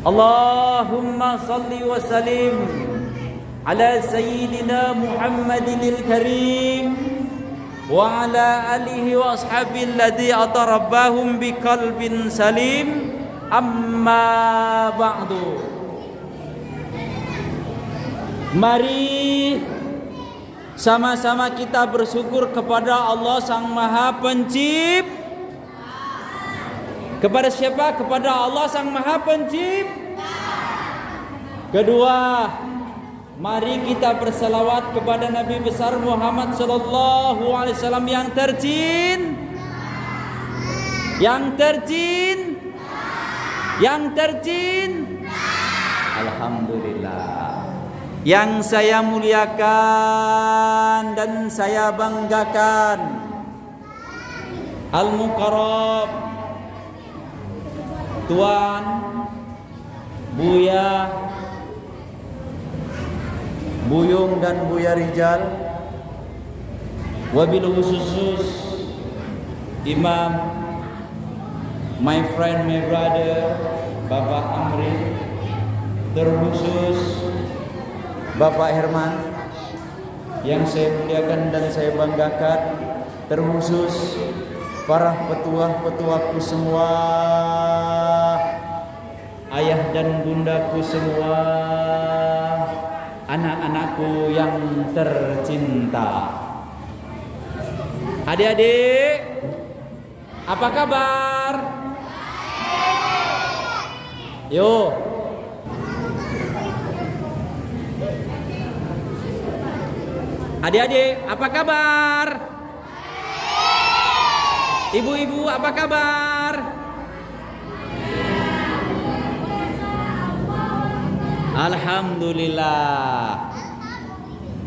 Allahumma salli wa sallim ala sayyidina Muhammadinil karim wa ala alihi wa ashabihi alladhi atarabbahum biqalbin salim. Amma ba'du. Mari sama-sama kita bersyukur kepada Allah Sang Maha Pencipta. Kepada siapa? Kepada Allah Sang Maha Pencipta. Kedua, mari kita berselawat kepada Nabi besar Muhammad sallallahu alaihi wasallam yang tercinta. Alhamdulillah. Yang saya muliakan dan saya banggakan, Al-Mukarram Tuan Buya Buyung dan Buya Rijal, wabil khusus Imam, my friend, my brother Bapak Amri, terkhusus Bapak Herman yang saya muliakan dan saya banggakan, terkhusus para petua-petuaku semua, ayah dan bundaku semua, anak-anakku yang tercinta. Adik-adik, apa kabar? Yo. Adik-adik, apa kabar? Ibu-ibu, apa kabar? Alhamdulillah.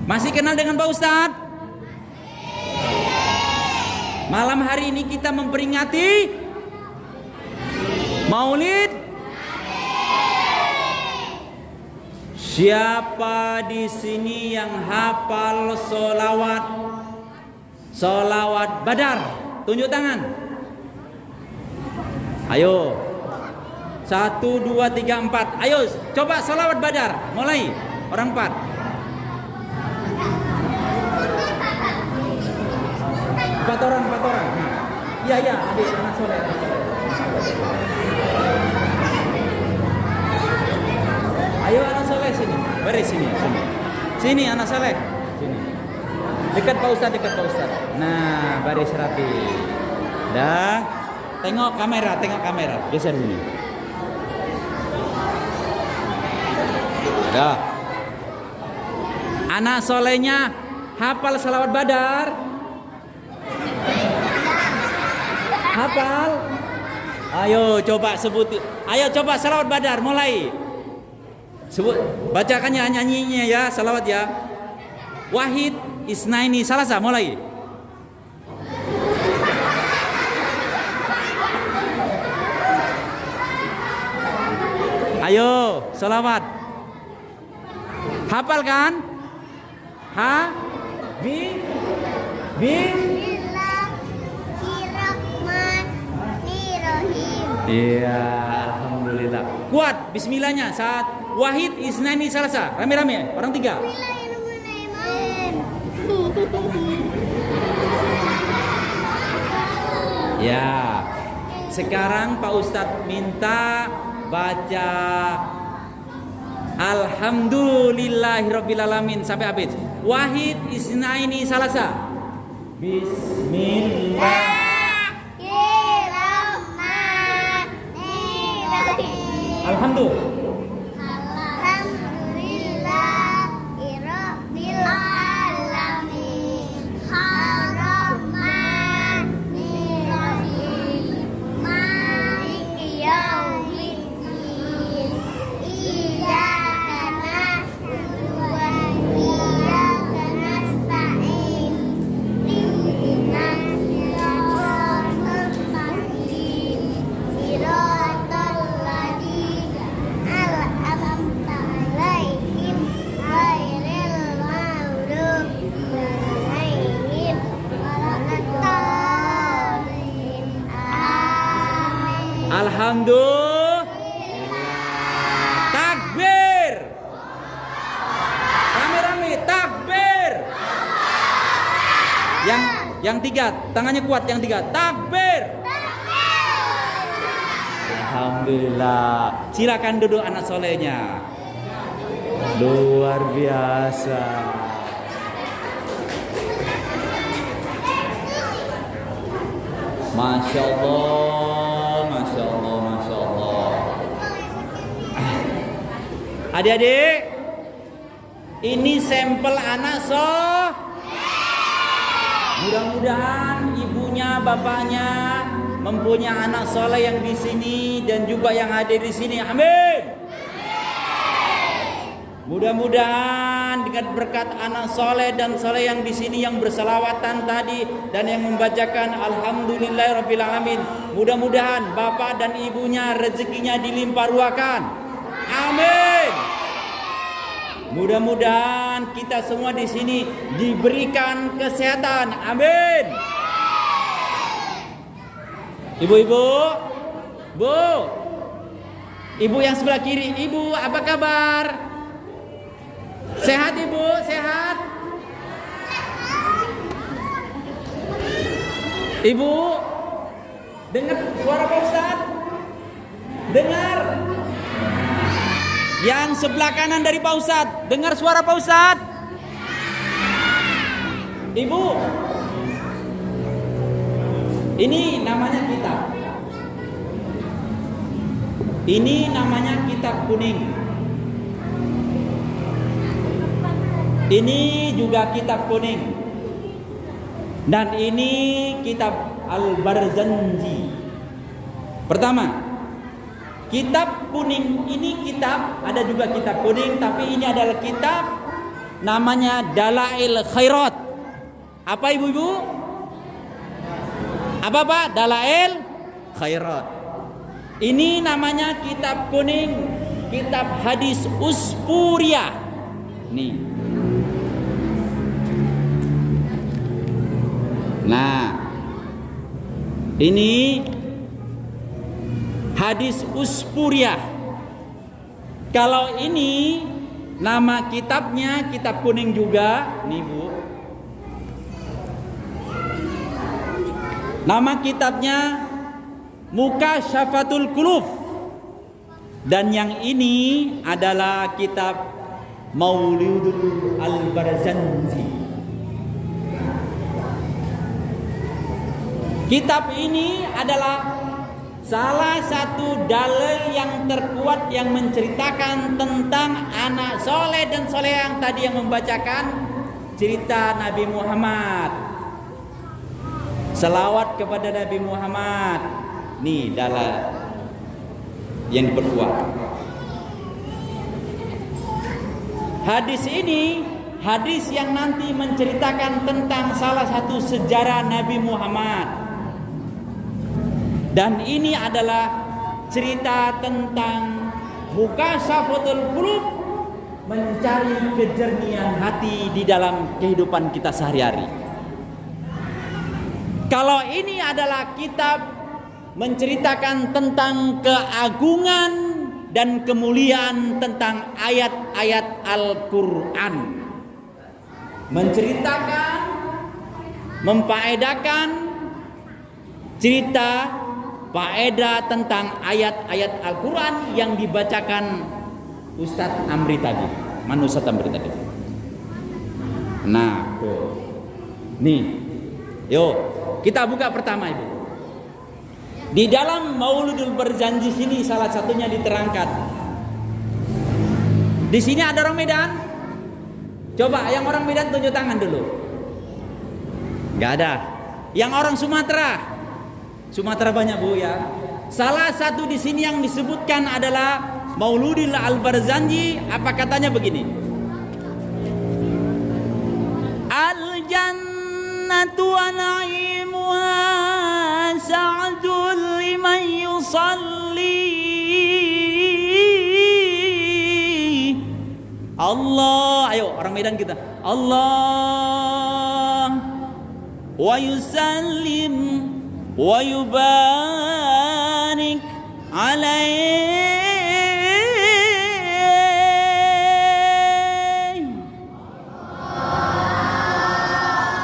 Masih kenal dengan Pak Ustadz? Malam hari ini kita memperingati Maulid. Siapa di sini yang hafal solawat Badar? Tunjuk tangan. Ayo. 1, 2, 3, 4. Ayo coba solawat Badar. Mulai. Orang 4. Empat orang. Iya, adik anak soleh. Ayo anak soleh sini. Baris sini. Sini anak soleh. Sini. Dekat Pak Ustadz. Nah, baris rapi. Dah. Tengok kamera. Geser sini. Dah. Anak solehnya hafal salawat Badar? Hafal? Ayo coba sebut. Ayo coba salawat Badar, mulai. Sebut, bacakannya nyanyinya ya, salawat ya. Wahid Isnaini Salasa, mulai. Ayo, salawat. Hafal kan? Iya, alhamdulillah. Kuat bismillahnya. Saat Wahid Isnaini Salasa. Rame-rame, orang 3. Ya. Sekarang Pak Ustadz minta baca Alhamdulillahirrabbilalamin sampai habis. Wahid Isnaini Salasa. Bismillah. Alhamdulillah. Alhamdulillahirabbil alamin. Ar-Rahmanir Rahim. Maliki yaumiddin. Iyyaka na'budu wa iyyaka nasta'in. Ihdinas siratal mustaqim. Siratal ladzina Yang 3, tangannya kuat yang 3. Takbir. Alhamdulillah. Silakan duduk anak solehnya. Luar biasa. Masya Allah, Masya Allah, Masya Allah. Adik-adik, ini sampel anak mudah-mudahan ibunya, bapaknya mempunyai anak soleh yang di sini dan juga yang hadir di sini. Amin. Mudah-mudahan dengan berkat anak soleh dan soleh yang di sini yang berselawatan tadi dan yang membacakan Alhamdulillahirabbil alamin. Mudah-mudahan bapak dan ibunya rezekinya dilimpah ruahkan. Amin. Mudah-mudahan kita semua di sini diberikan kesehatan. Amin. Ibu-ibu, Bu, ibu yang sebelah kiri, ibu apa kabar? Sehat ibu, sehat? Ibu, dengar suara Pak Ustadz? Dengar? Yang sebelah kanan dari Pak Ustadz, dengar suara Pak Ustadz? Ibu, ini namanya kitab. Ini namanya kitab kuning. Ini juga kitab kuning. Dan ini kitab Al-Barzanji. Pertama, kitab kuning ini kitab, ada juga kitab kuning, tapi ini adalah kitab namanya Dalail Khairat. Apa ibu-ibu? Apa Pak? Dalail Khairat. Ini namanya kitab kuning, kitab hadis Uspuriyah. Nih. Nah, ini hadis Uspuriyah. Kalau ini nama kitabnya kitab kuning juga, nih Bu. Nama kitabnya Mukasyafatul Qulub. Dan yang ini adalah kitab Maulidul Al-Barzanji. Kitab ini adalah salah satu dalil yang terkuat yang menceritakan tentang anak soleh dan soleh yang tadi yang membacakan cerita Nabi Muhammad. Selawat kepada Nabi Muhammad. Nih dalil yang diperkuat. Hadis ini hadis yang nanti menceritakan tentang salah satu sejarah Nabi Muhammad. Dan ini adalah cerita tentang Mukasyafatul Qulub, mencari kejernihan hati di dalam kehidupan kita sehari-hari. Kalau ini adalah kitab menceritakan tentang keagungan dan kemuliaan tentang ayat-ayat Al-Quran, menceritakan, memfaedakan cerita faedah tentang ayat-ayat Al-Quran yang dibacakan Ustadz Amri tadi. Mana Ustadz Amri tadi? Nah, tuh. Nih, yuk kita buka pertama Ibu. Di dalam Maulidul Barzanji sini salah satunya diterangkan. Di sini ada orang Medan. Coba yang orang Medan tunjuk tangan dulu. Gak ada. Yang orang Sumatera. Sumatera banyak Bu ya. Salah satu di sini yang disebutkan adalah Maulidul Al-Barzanji. Apa katanya begini? Al-jannatu wa na'imuha sa'adul liman yusalli. Allah, ayo orang Medan kita. Allah wa yusallim wa yubarik alaih.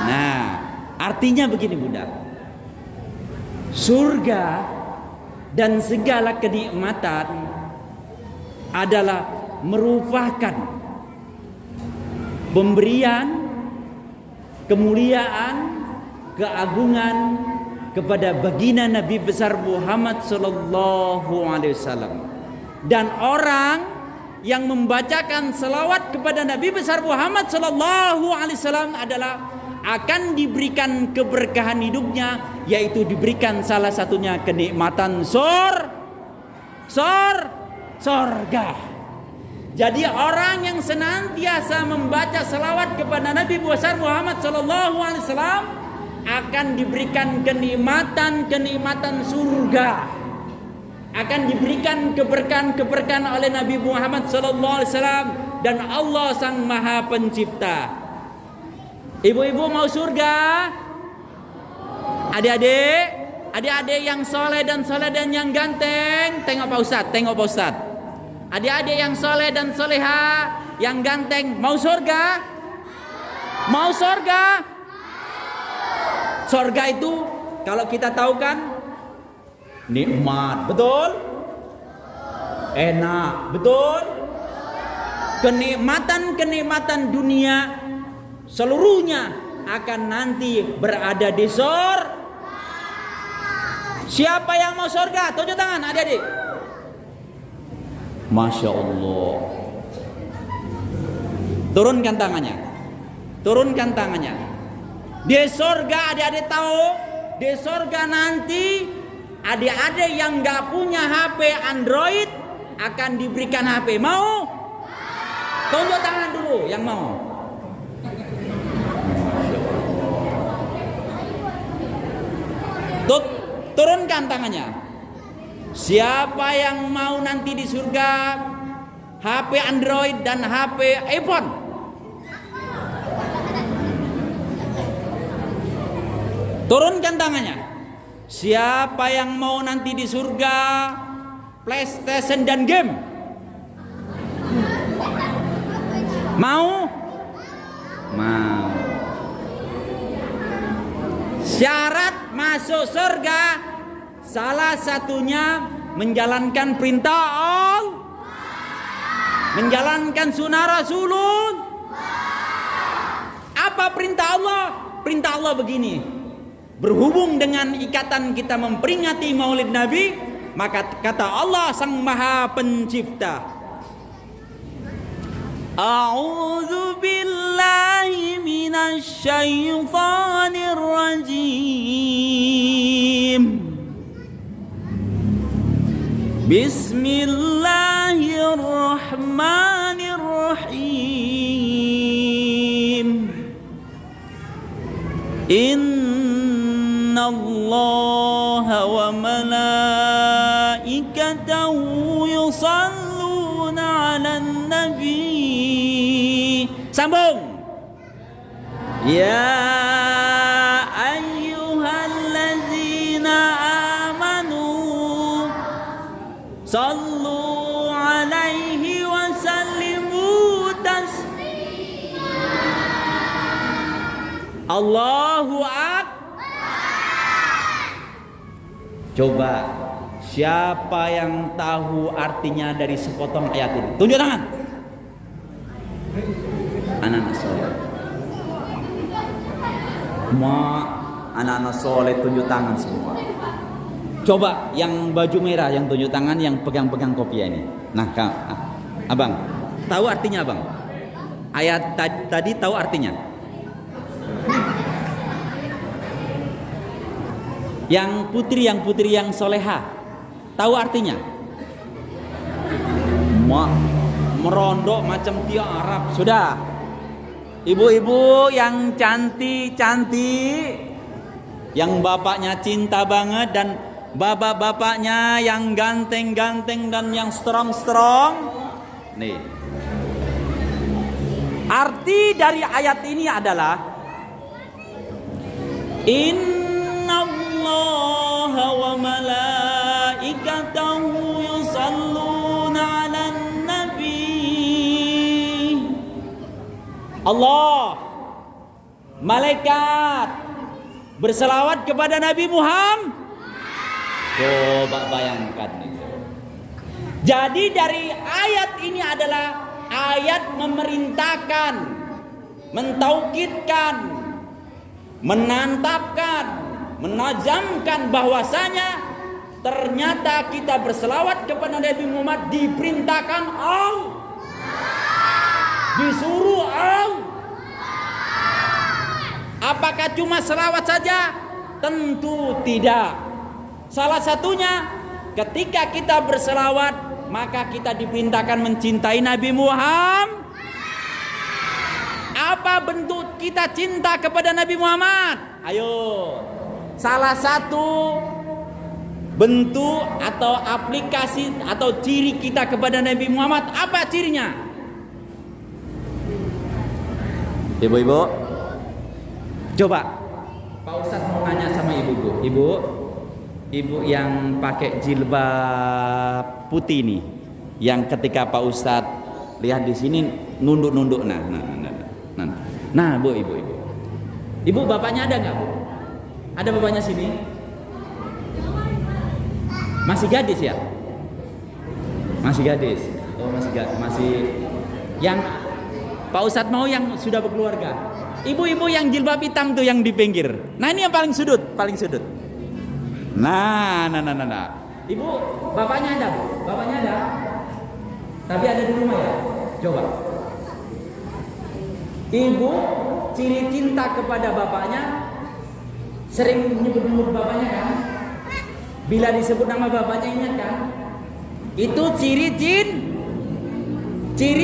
Nah, Artinya begini Bunda, surga dan segala kenikmatan adalah merupakan pemberian kemuliaan, keagungan kepada baginda Nabi besar Muhammad sallallahu alaihi wasallam. Dan orang yang membacakan selawat kepada Nabi besar Muhammad sallallahu alaihi wasallam adalah akan diberikan keberkahan hidupnya, yaitu diberikan salah satunya kenikmatan sorga. Jadi orang yang senantiasa membaca selawat kepada Nabi besar Muhammad sallallahu alaihi wasallam akan diberikan kenikmatan surga, akan diberikan keberkahan oleh Nabi Muhammad sallallahu alaihi wasallam dan Allah Sang Maha Pencipta. Ibu-ibu mau surga? Adik-adik yang soleh dan yang ganteng, tengok Pak Ustadz. Adik-adik yang soleh dan soleha, yang ganteng, mau surga? Mau surga? Surga itu kalau kita tahu kan nikmat, betul? Enak, betul? Kenikmatan dunia seluruhnya akan nanti berada di surga. Siapa yang mau surga? Tunjuk tangan adik-adik. Masya Allah. Turunkan tangannya. Di surga adik-adik tahu, di surga nanti adik-adik yang gak punya HP Android akan diberikan HP. Mau? Tunjuk tangan dulu yang mau. Turunkan tangannya. Siapa yang mau nanti di surga HP Android dan HP iPhone? Turunkan tangannya. Siapa yang mau nanti di surga PlayStation dan game? Mau? Mau. Syarat masuk surga salah satunya menjalankan perintah Allah, menjalankan sunnah Rasulullah. Apa perintah Allah? Perintah Allah begini, berhubung dengan ikatan kita memperingati Maulid Nabi, maka kata Allah Sang Maha Pencipta, A'udzu billahi minasy syaithanir rajim. Bismillahirrahmanirrahim. Innallaha wa malaikatahu yusalluna 'alan nabi. Sambung. Ya ayyuhalladzina amanu sallu alaihi wa sallimu taslima. Allahu akbar. Coba siapa yang tahu artinya dari sepotong ayat ini? Tunjuk tangan. Anak-anak soleh. Anak-anak soleh tunjuk tangan semua. Coba yang baju merah yang tunjuk tangan, yang pegang-pegang kopiah ini. Nah, abang, tahu artinya abang? Ayat tadi tahu artinya? Yang putri yang soleha, tahu artinya? Merondok macam tiarap. Sudah. Ibu-ibu yang cantik-cantik, yang bapaknya cinta banget, dan bapak-bapaknya yang ganteng-ganteng dan yang strong-strong. Nih. Arti dari ayat ini adalah Innallaha wa malaikatahu yusalluna 'alan nabi. Allah, malaikat berselawat kepada Nabi Muhammad. Coba bayangkan itu. Jadi dari ayat ini adalah ayat memerintahkan, mentaukidkan, menantapkan, menajamkan bahwasanya ternyata kita berselawat kepada Nabi Muhammad diperintahkan Allah, disuruh Allah. Apakah cuma selawat saja? Tentu tidak. Salah satunya ketika kita berselawat, maka kita diperintahkan mencintai Nabi Muhammad. Apa bentuk kita cinta kepada Nabi Muhammad? Ayo. Salah satu bentuk atau aplikasi atau ciri kita kepada Nabi Muhammad, apa cirinya? Ibu-ibu, coba Pak Ustadz mau nanya sama ibu-ibu. Ibu yang pakai jilbab putih nih, yang ketika Pak Ustadz lihat di sini nunduk-nunduk. Nah, Bu, ibu bapaknya ada nggak, Bu? Ada bapaknya sini? Masih gadis ya? Masih gadis. Oh, masih yang Pak Ustadz mau yang sudah berkeluarga. Ibu-ibu yang jilbab hitam tuh yang di pinggir. Nah, ini yang paling sudut. Nah. Ibu, bapaknya ada, Bu? Bapaknya ada? Tapi ada di rumah ya? Coba. Ibu ciri cinta kepada bapaknya sering nyebut bapaknya kan? Bila disebut nama bapaknya ingat kan? Itu ciri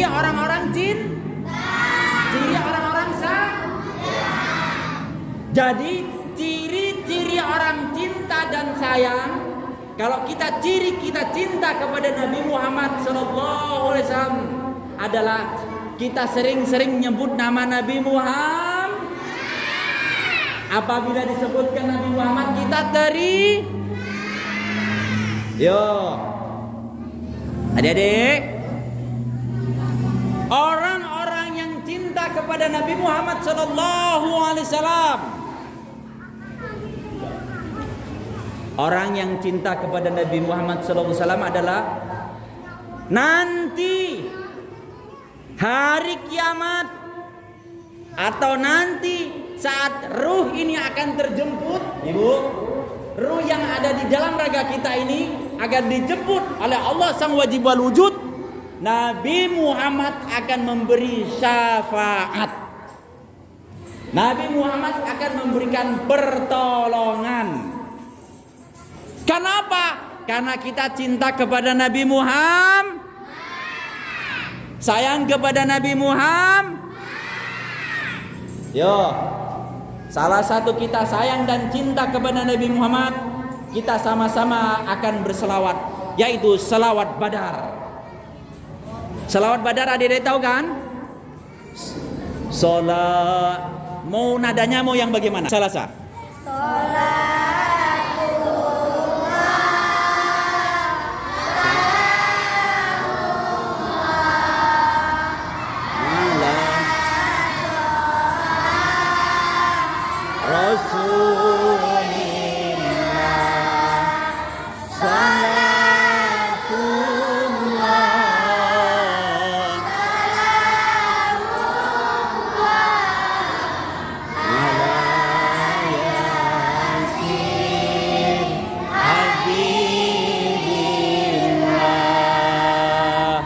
orang-orang ciri orang-orang Jadi ciri-ciri orang cinta dan sayang, kalau kita cinta kepada Nabi Muhammad SAW adalah kita sering-sering nyebut nama Nabi Muhammad. Apabila disebutkan Nabi Muhammad kita Yo, adik-adik, orang-orang yang cinta kepada Nabi Muhammad SAW, orang yang cinta kepada Nabi Muhammad SAW adalah nanti hari kiamat atau nanti saat ruh ini akan terjemput, ibu, ruh yang ada di dalam raga kita ini akan dijemput oleh Allah Sang Wajib wal Wujud. Nabi Muhammad akan memberi syafaat. Nabi Muhammad akan memberikan pertolongan. Kenapa? Karena kita cinta kepada Nabi Muhammad, sayang kepada Nabi Muhammad. Yo, salah satu kita sayang dan cinta kepada Nabi Muhammad, kita sama-sama akan berselawat, yaitu selawat Badar. Selawat Badar adik-adik tahu kan? Mau nadanya mau yang bagaimana? Salah.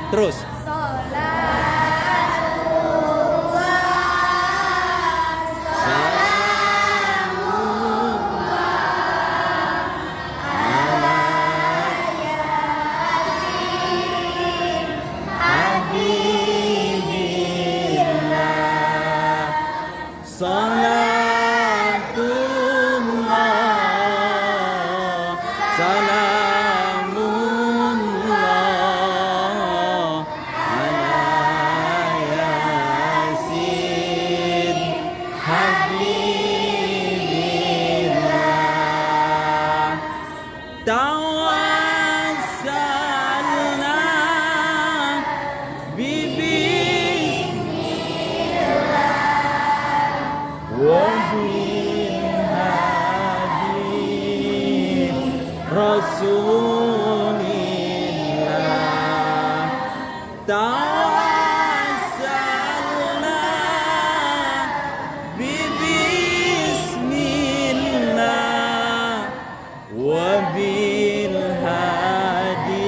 Terus. tawassalna bismillah wa bil hadi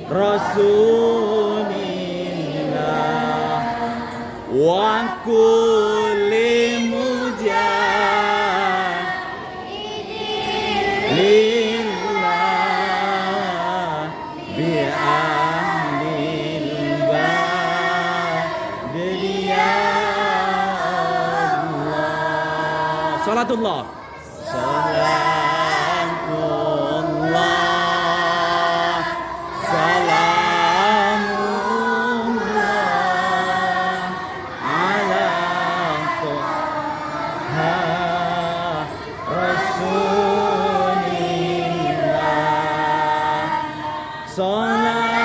rasulillah wa kulli lillah bi ahlil badri ya Allah. Salatullah. Salatullah. Salamullah ala Toha Rasulillah. Salatullah.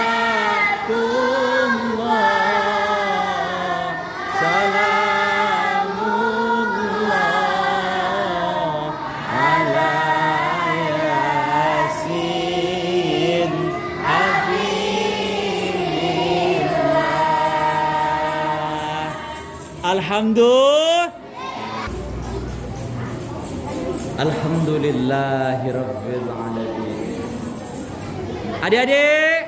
Salamullah ala Yasin Habibillah. Alhamdulillahi Rabbil Alamin. Adik-adik,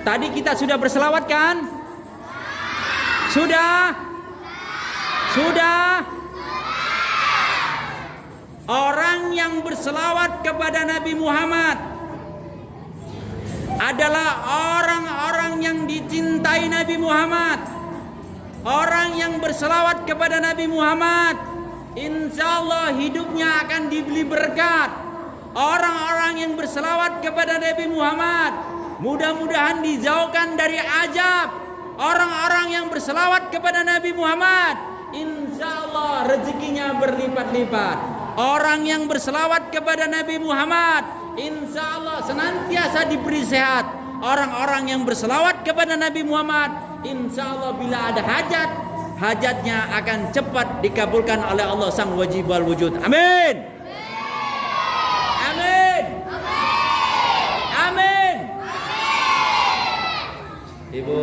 tadi kita sudah berselawat kan? Sudah? Sudah? Orang yang berselawat kepada Nabi Muhammad adalah orang-orang yang dicintai Nabi Muhammad. Orang yang berselawat kepada Nabi Muhammad, insya Allah hidupnya akan diberi berkat. Orang-orang yang berselawat kepada Nabi Muhammad, mudah-mudahan dijauhkan dari azab. Orang-orang yang berselawat kepada Nabi Muhammad, insya Allah rezekinya berlipat-lipat. Orang yang berselawat kepada Nabi Muhammad, insya Allah senantiasa diberi sehat. Orang-orang yang berselawat kepada Nabi Muhammad, insya Allah bila ada hajat, hajatnya akan cepat dikabulkan oleh Allah Sang Wajib wal Wujud. Amin. Amin. Amin. Ibu,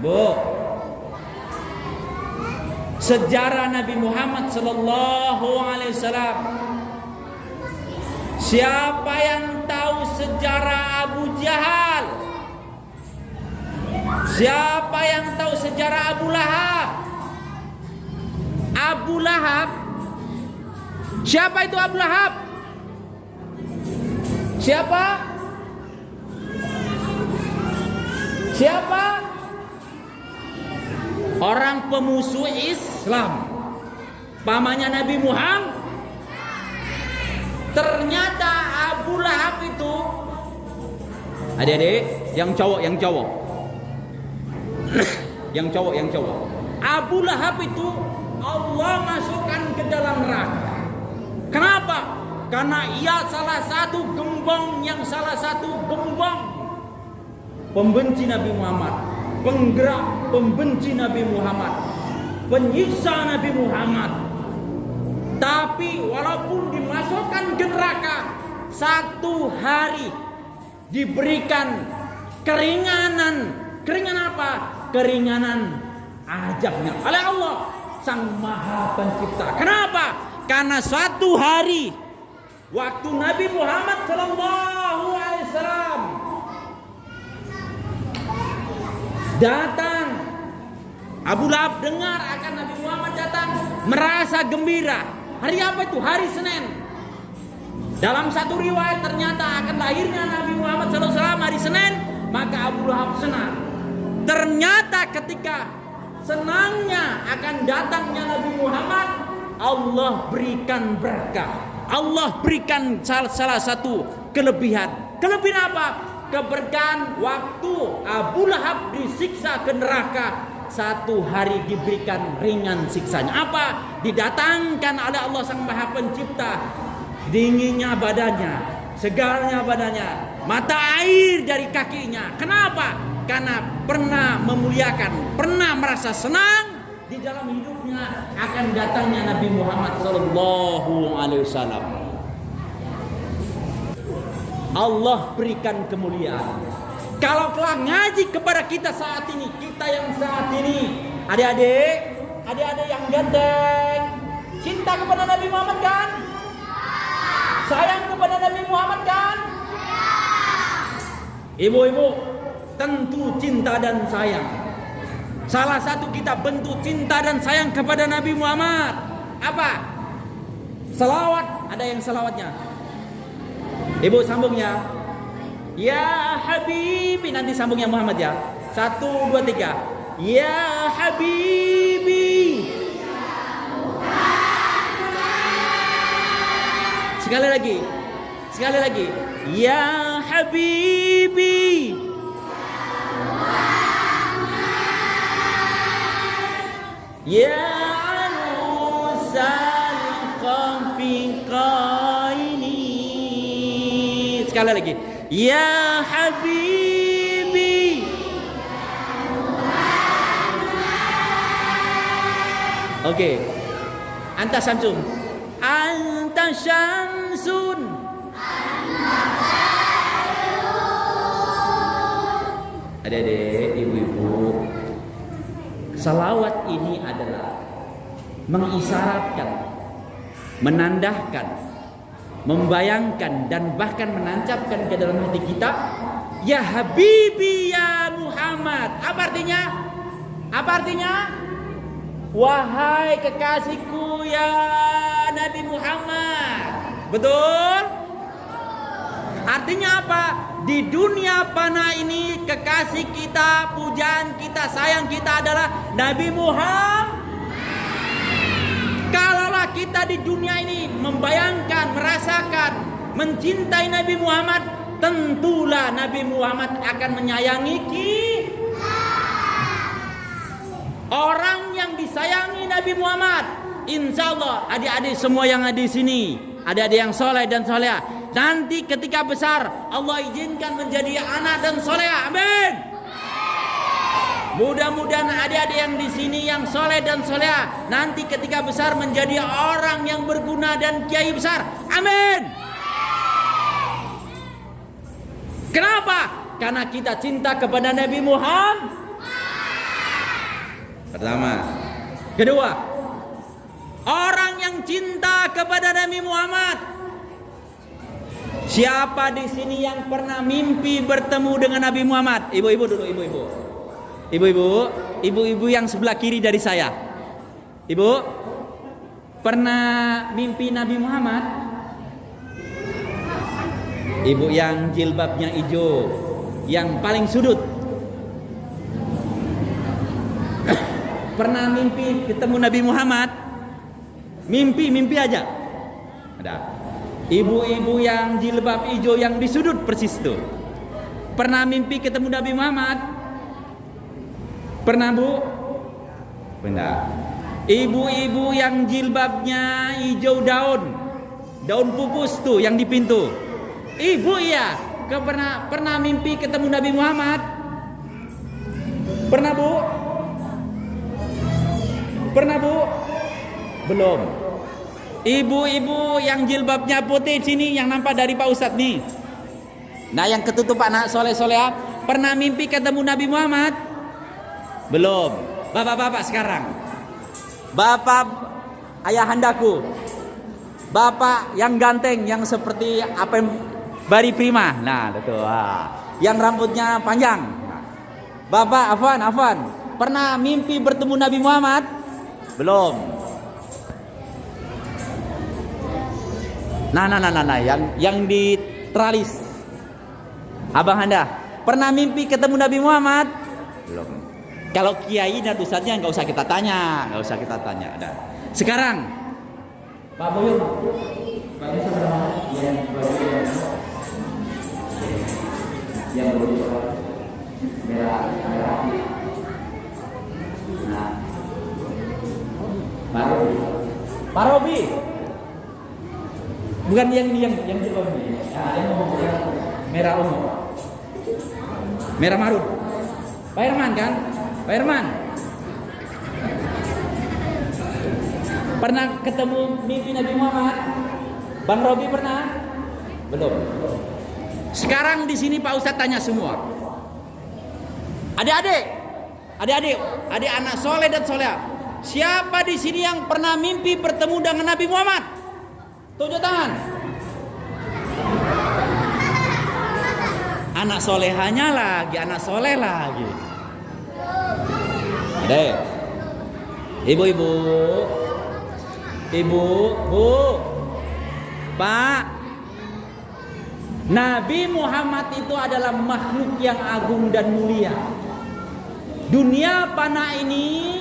Bu, sejarah Nabi Muhammad sallallahu alaihi wasallam. Siapa yang tahu sejarah Abu Jahal? Siapa yang tahu sejarah Abu Lahab? Abu Lahab. Siapa itu Abu Lahab? Siapa? Siapa? Orang pemusuh Islam. Pamannya Nabi Muhammad. Ternyata Abu Lahab itu, adik-adik, yang cowok, yang cowok. yang cowok. Abu Lahab itu Allah masukkan ke dalam neraka. Kenapa? Karena ia salah satu gembong pembenci Nabi Muhammad, penggerak pembenci Nabi Muhammad, penyiksa Nabi Muhammad. Tapi walaupun dimasukkan ke neraka, satu hari diberikan keringanan. Keringanan apa? Keringanan azabnya oleh Allah Sang Maha Pencipta. Kenapa? Karena suatu hari waktu Nabi Muhammad sallallahu alaihi wasallam datang, Abu Lahab dengar akan Nabi Muhammad datang, merasa gembira. Hari apa itu? Hari Senin. Dalam satu riwayat ternyata akan lahirnya Nabi Muhammad SAW hari Senin, maka Abu Lahab senang. Ternyata ketika senangnya akan datangnya Nabi Muhammad, Allah berikan berkah. Allah berikan salah satu kelebihan. Kelebihan apa? Keberkahan waktu Abu Lahab disiksa ke neraka, satu hari diberikan ringan siksanya. Apa? Didatangkan oleh Allah Sang Maha Pencipta dinginnya badannya, segarnya badannya, mata air dari kakinya. Kenapa? Karena pernah memuliakan, pernah merasa senang di dalam hidupnya akan datangnya Nabi Muhammad sallallahu alaihi wasallam. Allah berikan kemuliaan. Kalau kelak ngaji kepada kita saat ini, kita yang saat ini, adik-adik yang ganteng, cinta kepada Nabi Muhammad kan? Sayang kepada Nabi Muhammad kan? Ibu-ibu, tentu cinta dan sayang. Salah satu kita bentuk cinta dan sayang kepada Nabi Muhammad apa? Selawat, ada yang selawatnya. Ibu sambungnya. Ya Habibi, nanti sambungnya Muhammad ya. 1, 2, 3. Ya Habibi. Sekali lagi. Ya Habibi. Ya Anusal Qafiqaini. Sekali lagi. Ya Habibi. Oke. Anta Samsun. Anta Syamsun. Adik-adik, ibu-ibu, salawat ini adalah mengisyaratkan, menandahkan, membayangkan dan bahkan menancapkan ke dalam hati kita, ya Habibi ya Muhammad. Apa artinya? Wahai kekasihku ya Nabi Muhammad. Betul? Artinya apa? Di dunia fana ini kekasih kita, pujaan kita, sayang kita adalah Nabi Muhammad. Kalaulah kita di dunia ini membayangkan, merasakan, mencintai Nabi Muhammad, tentulah Nabi Muhammad akan menyayangi kita. Orang yang disayangi Nabi Muhammad, insya Allah adik-adik semua yang ada di sini, adik-adik yang soleh dan soleha, nanti ketika besar Allah izinkan menjadi anak dan soleha. Amin. Mudah-mudahan adik-adik yang di sini yang soleh dan soleha nanti ketika besar menjadi orang yang berguna dan kiai besar. Amin. Kenapa? Karena kita cinta kepada Nabi Muhammad. Pertama. Kedua, orang yang cinta kepada Nabi Muhammad. Siapa di sini yang pernah mimpi bertemu dengan Nabi Muhammad? Ibu-ibu dulu, ibu-ibu. Ibu-ibu yang sebelah kiri dari saya. Ibu, pernah mimpi Nabi Muhammad? Ibu yang jilbabnya hijau, yang paling sudut. Pernah mimpi ketemu Nabi Muhammad? Mimpi aja. Ada. Ibu-ibu yang jilbab hijau yang di sudut persis tuh. Pernah mimpi ketemu Nabi Muhammad? Pernah, Bu? Pernah. Ibu-ibu yang jilbabnya hijau daun pupus tuh yang di pintu. Ibu ya, pernah mimpi ketemu Nabi Muhammad? Pernah, Bu? Pernah, Bu? Belum. Ibu-ibu yang jilbabnya putih sini yang nampak dari Pak Ustadz nih. Nah, yang ketutup anak soleh-soleha, pernah mimpi ketemu Nabi Muhammad? Belum. Bapak-bapak sekarang. Bapak ayahandaku. Bapak yang ganteng, yang seperti apa yang Bari Prima. Nah, betul. Yang rambutnya panjang. Bapak Afwan, pernah mimpi bertemu Nabi Muhammad? Belum. Nah, yang di teralis. Abang Anda, pernah mimpi ketemu Nabi Muhammad? Belum. Kalau kiai dan ustadznya nggak usah kita tanya. Ada. Sekarang, Pak Boyong, Pak yang merah. Nah, Pak Robi. Bukan yang di bawah ini. Nah, yang ngomong merah ungu. Merah marun. Pak Herman kan? Pak Herman. Pernah ketemu mimpi Nabi Muhammad? Bang Robi pernah? Belum. Sekarang di sini Pak Ustadz tanya semua. Adik-adik anak soleh dan soleha. Siapa di sini yang pernah mimpi bertemu dengan Nabi Muhammad? Tunjuk tangan. Anak solehanya lagi, anak soleh lagi. Adik, ibu, bu, Pak, Nabi Muhammad itu adalah makhluk yang agung dan mulia. Dunia fana ini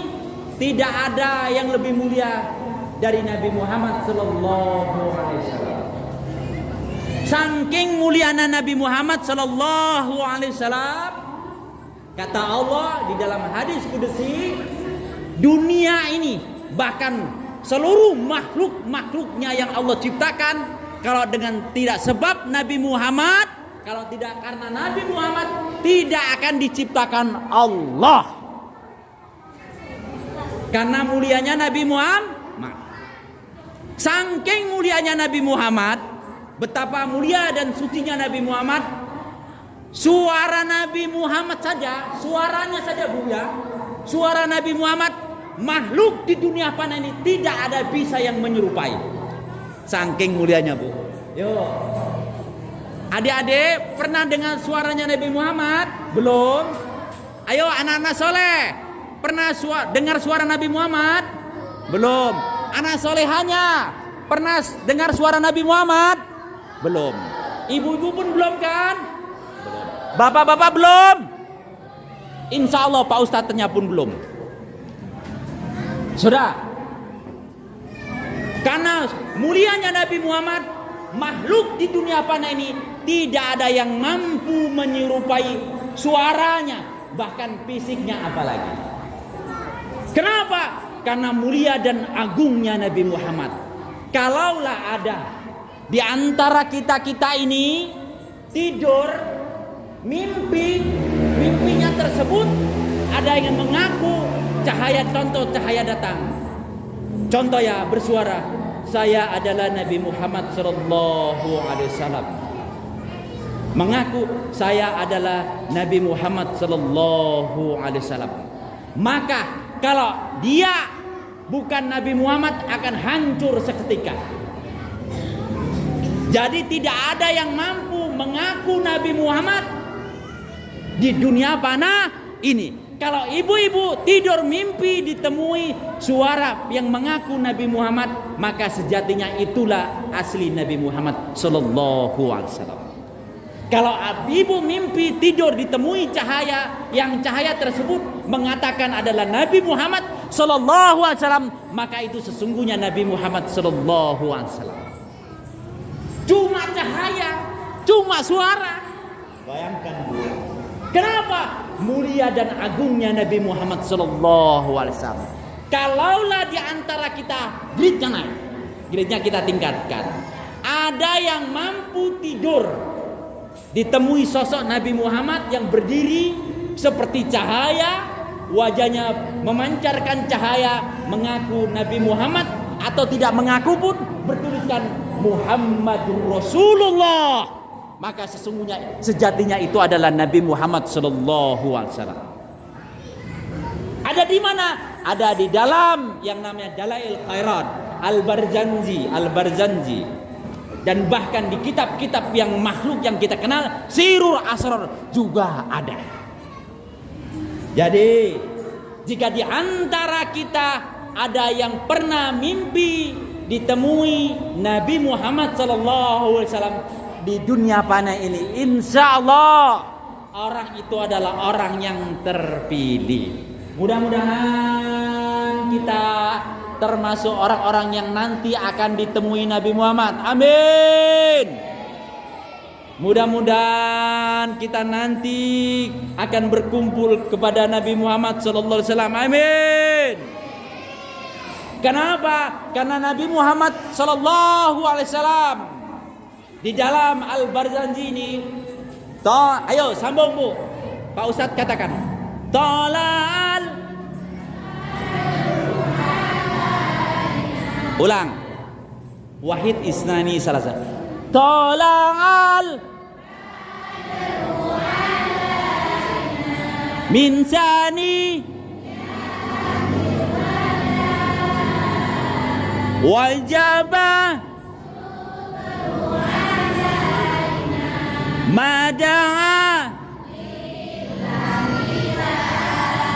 tidak ada yang lebih mulia dari Nabi Muhammad sallallahu alaihi wasallam. Saking mulianya Nabi Muhammad sallallahu alaihi wasallam, kata Allah di dalam hadis qudsi, dunia ini bahkan seluruh makhluknya yang Allah ciptakan, kalau dengan tidak sebab Nabi Muhammad, kalau tidak karena Nabi Muhammad, tidak akan diciptakan Allah. Karena mulianya Nabi Muhammad. Saking mulianya Nabi Muhammad, betapa mulia dan sucinya Nabi Muhammad, suara Nabi Muhammad saja, suaranya saja Bu ya. Suara Nabi Muhammad, makhluk di dunia fana ini tidak ada bisa yang menyerupai. Saking mulianya Bu. Yo. Adik-adik pernah dengar suaranya Nabi Muhammad? Belum? Ayo anak-anak soleh, pernah dengar suara Nabi Muhammad? Belum. Anak solehanya pernah dengar suara Nabi Muhammad? Belum. Ibu-ibu pun belum kan? Belum. Bapak-bapak belum? Insya Allah Pak Ustadznya pun belum. Sudah. Karena mulianya Nabi Muhammad, makhluk di dunia fana ini tidak ada yang mampu menyerupai suaranya, bahkan fisiknya apalagi. Kenapa? Karena mulia dan agungnya Nabi Muhammad. Kalaulah ada di antara kita ini tidur, mimpinya tersebut ada yang mengaku cahaya datang. Contoh ya, bersuara, saya adalah Nabi Muhammad sallallahu alaihi wasallam. Mengaku saya adalah Nabi Muhammad sallallahu alaihi wasallam. Maka kalau dia bukan Nabi Muhammad akan hancur seketika. Jadi tidak ada yang mampu mengaku Nabi Muhammad di dunia fana ini. Kalau ibu-ibu tidur mimpi ditemui suara yang mengaku Nabi Muhammad, maka sejatinya itulah asli Nabi Muhammad sallallahu alaihi wasallam. Kalau ibu mimpi tidur ditemui cahaya, yang cahaya tersebut mengatakan adalah Nabi Muhammad sallallahu alaihi wasallam, maka itu sesungguhnya Nabi Muhammad sallallahu alaihi wasallam. Cuma cahaya, cuma suara. Bayangkan Bu. Kenapa? Mulia dan agungnya Nabi Muhammad sallallahu alaihi wasallam. Kalaulah di antara kita gridnya kita tingkatkan. Ada yang mampu tidur ditemui sosok Nabi Muhammad yang berdiri seperti cahaya, wajahnya memancarkan cahaya, mengaku Nabi Muhammad, atau tidak mengaku pun bertuliskan Muhammadur Rasulullah, maka sesungguhnya sejatinya itu adalah Nabi Muhammad sallallahu alaihi wasallam. Ada di mana? Ada di dalam yang namanya Dalail Khairat Al-Barzanji. Dan bahkan di kitab-kitab yang makhluk yang kita kenal, Sirul Asrar juga ada. Jadi, jika di antara kita ada yang pernah mimpi ditemui Nabi Muhammad sallallahu alaihi wasallam di dunia fana ini, insya Allah orang itu adalah orang yang terpilih. Mudah-mudahan kita termasuk orang-orang yang nanti akan ditemui Nabi Muhammad. Amin. Mudah-mudahan kita nanti akan berkumpul kepada Nabi Muhammad sallallahu alaihi wasallam. Amin. Kenapa? Karena Nabi Muhammad sallallahu alaihi wasallam di dalam Al-Barzanji ini, ayo sambung Bu. Pak Ustadz katakan. Ulang. Wahid isnani salasa. Tala'al min sani wajaba mada'a.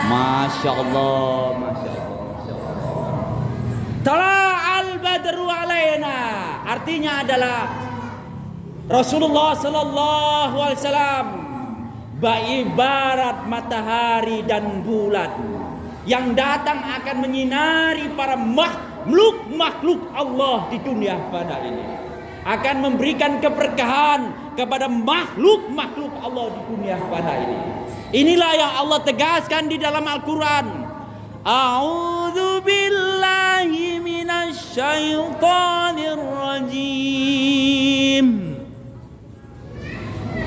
Masya Allah, Masya Allah, Masya Allah. Tala'al badru alaina, artinya adalah Rasulullah sallallahu alaihi wasallam ibarat matahari dan bulan yang datang akan menyinari para makhluk Allah di dunia fana ini, akan memberikan keberkahan kepada makhluk Allah di dunia fana ini. Inilah yang Allah tegaskan di dalam Al-Quran. A'udzu billahi minasy syaithanir rajim.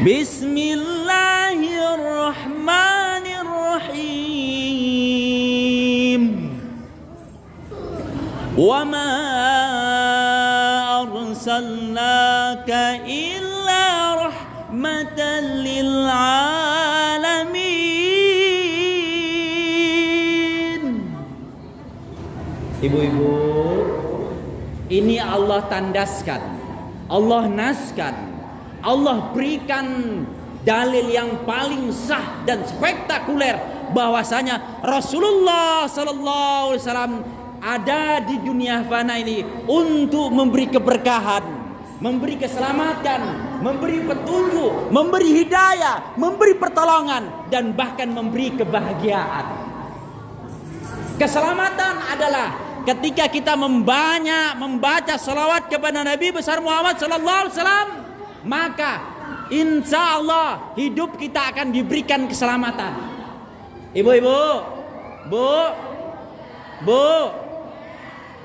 Bismillahirrahmanirrahim. Wa ma arsalnaka illa rahmatan lil alamin. Ibu-ibu, ini Allah tandaskan, Allah naskan, Allah berikan dalil yang paling sah dan spektakuler bahwasanya Rasulullah sallallahu alaihi wasallam ada di dunia fana ini untuk memberi keberkahan, memberi keselamatan, memberi petunjuk, memberi hidayah, memberi pertolongan, dan bahkan memberi kebahagiaan. Keselamatan adalah ketika kita membaca salawat kepada Nabi besar Muhammad sallallahu alaihi wasallam, maka insya Allah hidup kita akan diberikan keselamatan. Ibu-ibu, bu,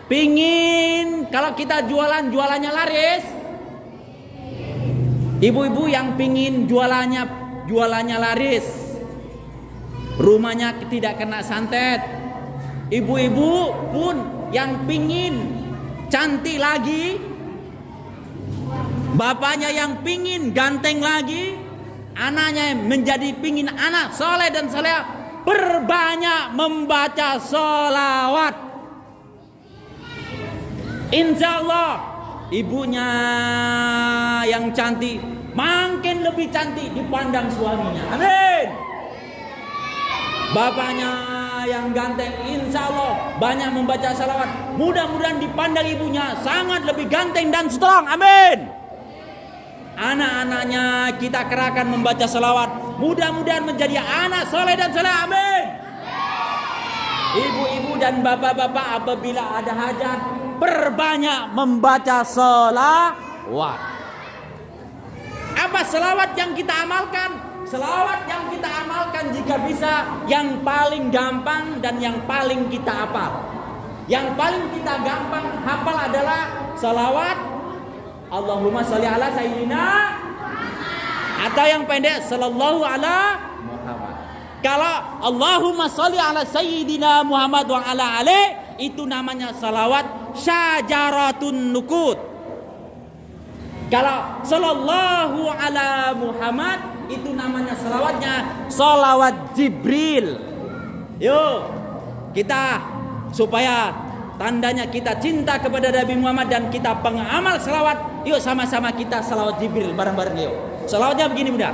pingin kalau kita jualannya laris. Ibu-ibu yang pingin jualannya laris, rumahnya tidak kena santet. Ibu-ibu pun yang pingin cantik lagi, bapaknya yang pingin ganteng lagi, anaknya menjadi pingin anak soleh dan soleh, perbanyak membaca sholawat. Insya Allah ibunya yang cantik makin lebih cantik dipandang suaminya. Amin. Bapaknya yang ganteng insya Allah banyak membaca salawat, mudah-mudahan dipandang ibunya sangat lebih ganteng dan strong. Amin. Anak-anaknya kita kerahkan membaca salawat, mudah-mudahan menjadi anak soleh dan soleh. Amin. Ibu-ibu dan bapak-bapak apabila ada hajat, perbanyak membaca salawat. Apa salawat yang kita amalkan? Selawat yang kita amalkan jika bisa yang paling gampang dan yang paling kita hafal. Yang paling kita gampang hafal adalah selawat Allahumma sholli ala sayyidina, atau yang pendek sallallahu ala Muhammad. Kalau Allahumma sholli ala sayyidina Muhammad wa ala ali, itu namanya salawat syajaratun nukut. Kalau sallallahu ala Muhammad, itu namanya salawatnya salawat Jibril. Yuk kita supaya tandanya kita cinta kepada Nabi Muhammad dan kita pengamal salawat, yuk sama-sama kita salawat Jibril bareng-bareng. Yuk salawatnya begini bunda,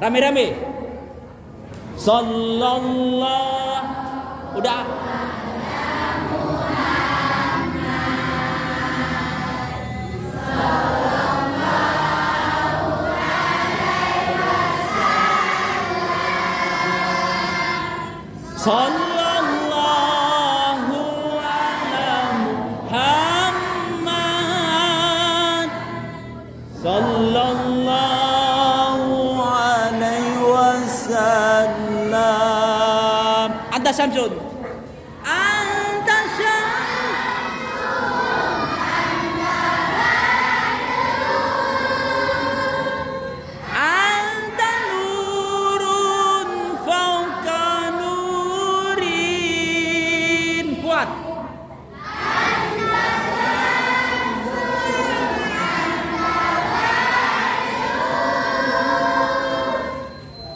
rame-rame. Sallallahu, udah. Sallallahu ala Muhammad, sallallahu alaihi wasallam. Anta Samsun, anta Samsun, anta nurun fauqa nurin. Kuat.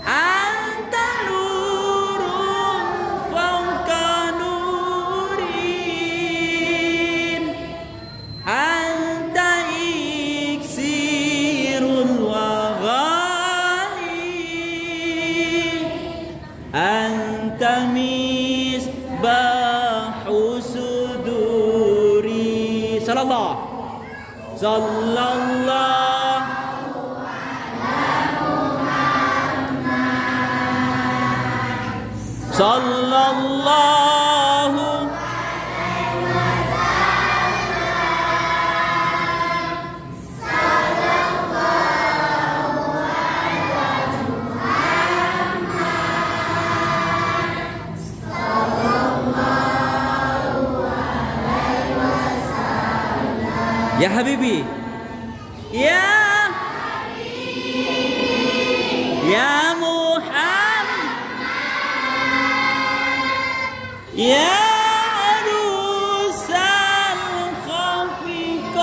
Anta nurun anta misbahu suduri. Sallallahu ya Habibi, ya Muhammad, ya Rusal Khafiqaini.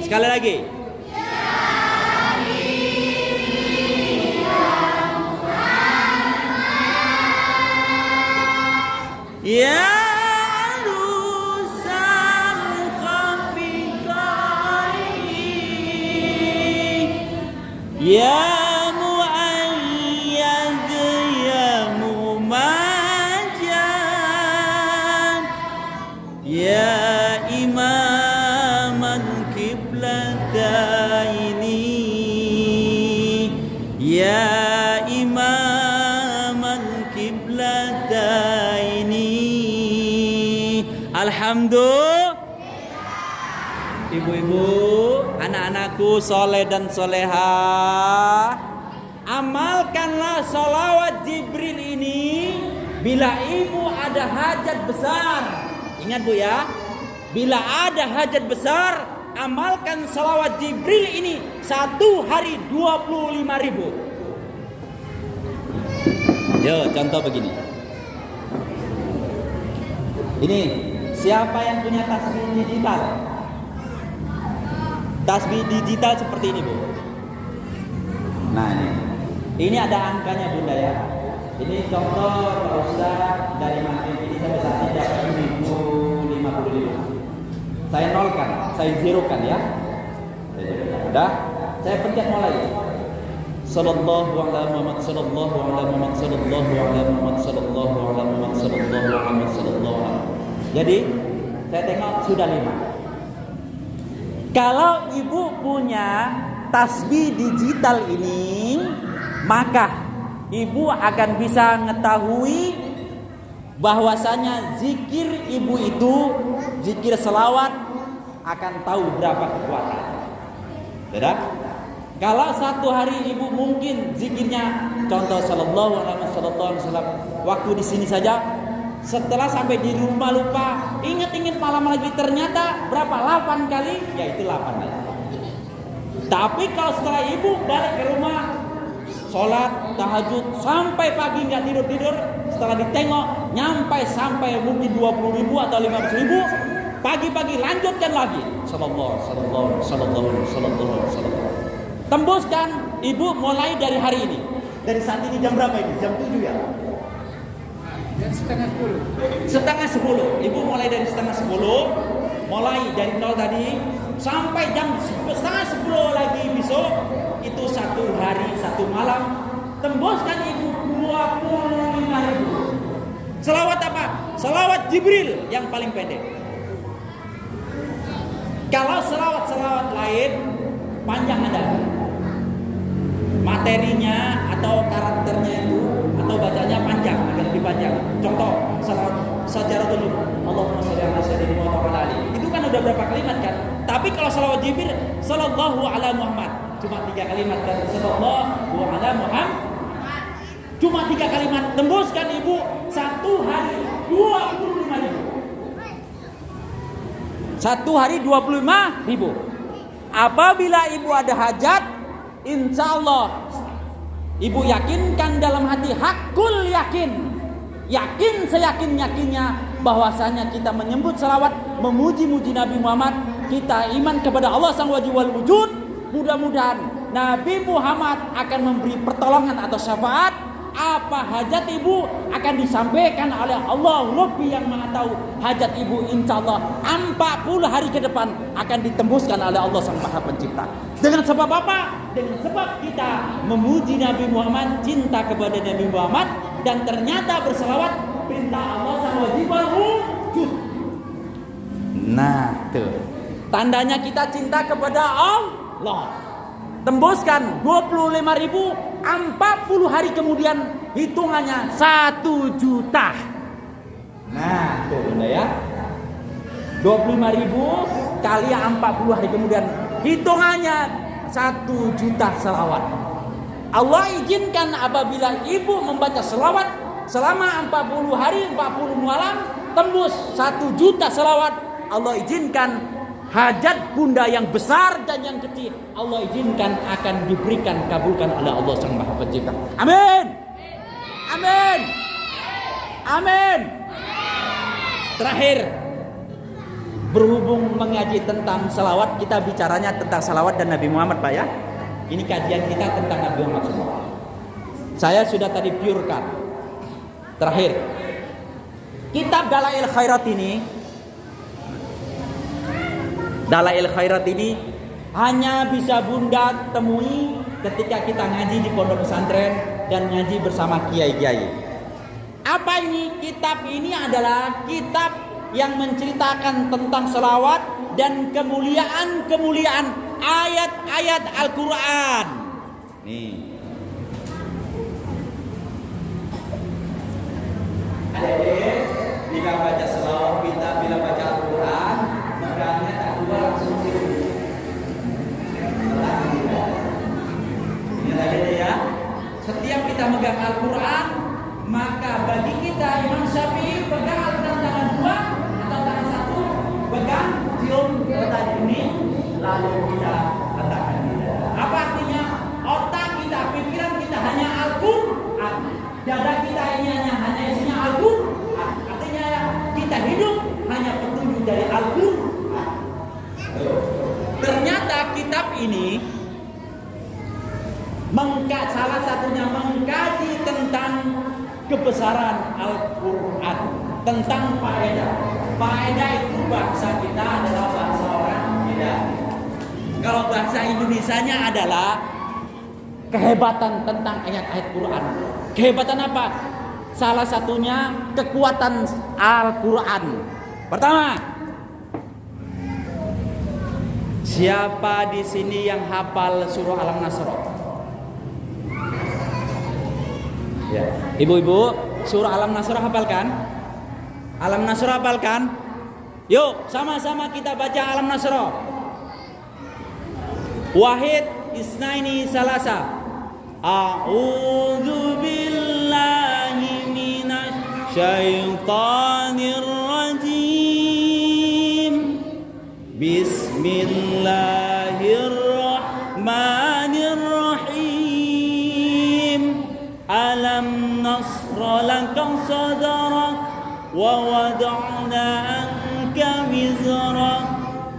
Sekali lagi. Ya ya mu'ayyad ya mumajjad ya imaman kiblataini ya imaman kiblataini. Alhamdulillah. Ibu-ibu, anak-anakku soleh dan solehah, amalkanlah sholawat Jibril ini bila ibu ada hajat besar. Ingat bu ya, bila ada hajat besar, amalkan sholawat Jibril ini 1 hari 25.000. Yo, contoh begini. Ini siapa yang punya tasbih digital? Tasbih digital seperti ini bu. Nah ini ada angkanya bunda ya. Ini contoh Pak Ustaz dari Maghrib ini sampai saat ini dapat 1.050. Saya nolkan, saya zerokan ya. Udah, saya pencet mulai. Sallallahu ala Muhammad, sallallahu ala Muhammad, sallallahu ala Muhammad, sallallahu ala Muhammad, sallallahu ala Muhammad, sallallahu ala. Jadi saya tengok sudah 5. Kalau ibu punya tasbih digital ini, maka ibu akan bisa mengetahui bahwasanya zikir ibu itu, zikir selawat akan tahu berapa kekuatan. Tidak? Kalau 1 hari ibu mungkin zikirnya contoh sallallahu alaihi wasallam, waktu di sini saja, setelah sampai di rumah lupa, ingat-ingat malam lagi, ternyata berapa? 8 kali, yaitu 8 kali. Tapi kalau setelah ibu balik ke rumah, sholat, tahajud, sampai pagi nggak tidur-tidur, setelah ditengok, sampai mungkin 20.000 atau 15.000, pagi-pagi lanjutkan lagi. Sallallahu. Tembuskan ibu mulai dari hari ini. Dari saat ini jam berapa ini? Jam 7 ya? Setengah 10. Ibu mulai dari setengah 10, mulai dari 0 tadi sampai jam setengah 10 lagi besok, itu 1 hari 1 malam. Tembuskan ibu 25.000. Selawat apa? Selawat Jibril yang paling pendek. Kalau selawat lain panjang ada. Materinya atau karakternya itu atau bacanya panjang, agak lebih panjang. Contoh salawat sejarah dulu, Allahumma sholli ala sayyidina Muhammad. Itu kan udah berapa kalimat kan? Tapi kalau salawat Jibril, sallallahu ala Muhammad, cuma 3 kalimat kan? Sallallahu ala Muhammad, cuma 3 kalimat. Tembuskan ibu 1 hari 25.000. 1 hari 25.000. Apabila ibu ada hajat, insya Allah ibu yakinkan dalam hati, hakul yakin, seyakin-yakinnya bahwasanya kita menyebut salawat, memuji-muji Nabi Muhammad, kita iman kepada Allah Sang Wajib wal Wujud. Mudah-mudahan Nabi Muhammad akan memberi pertolongan atau syafaat apa hajat ibu akan disampaikan oleh Allah Rabbi yang Maha tahu. Hajat ibu insya Allah 40 hari ke depan akan ditembuskan oleh Allah Sang Maha Pencipta. Dengan sebab apa? Dengan sebab kita memuji Nabi Muhammad, cinta kepada Nabi Muhammad, dan ternyata berselawat perintah Allah sang wajibal wujud. Nah tuh tandanya kita cinta kepada Allah. Tembuskan 25.000, 40 hari kemudian hitungannya 1 juta. Nah tuh bunda ya, 25.000 kali 40 hari kemudian hitungannya 1 juta selawat. Allah izinkan apabila ibu membaca selawat selama 40 hari 40 malam tembus 1 juta selawat. Allah izinkan hajat bunda yang besar dan yang kecil Allah izinkan akan diberikan kabulkan oleh Allah Sang Maha Pencipta. Amin. Amin. Amin. Terakhir, berhubung mengaji tentang salawat, kita bicaranya tentang salawat dan Nabi Muhammad Pak ya. Ini kajian kita tentang Nabi Muhammad semua. Saya sudah tadi purekan. Terakhir, kitab Dalail Khairat ini hanya bisa bunda temui ketika kita ngaji di pondok pesantren dan ngaji bersama kiai-kiai. Apa ini? Kitab ini adalah kitab yang menceritakan tentang selawat dan kemuliaan ayat-ayat Al-Quran. Nih. Adik-adik, bila baca selawat kita, bila baca Al-Quran, makanya tak keluar langsung sini. Ini lagi ya. Setiap kita megang Al-Quran, maka bagi kita Imam Syafi'i pegang Al-Quran tangan 2 atau tangan 1, pegang cium otak ini, lalu kita letakkan di dada. Apa artinya? Otak kita, pikiran kita hanya Al-Quran, dada kita ini hanya isinya Al-Quran. Artinya kita hidup hanya petunjuk dari Al-Quran. Ternyata kitab ini salah satunya mengkaji tentang kebesaran Al-Quran, tentang faedah. Faedah itu bahasa kita adalah bahasa orang beda. Kalau bahasa Indonesianya adalah kehebatan tentang ayat-ayat Quran. Kehebatan apa? Salah satunya kekuatan Al-Quran. Pertama, siapa di sini yang hafal surah Al-Nasr? Ya. Ibu-ibu, surah Al-Nasr hafalkan? Al-Nasr hafalkan? Yuk, sama-sama kita baca Al-Nasr. Wahid, isnaini, salasa. A'udzu billahi minasy syaithanir rajim. Bismillahirrahmanirrahim. Alam nasra laka sadrak wa wada'na anka wizrak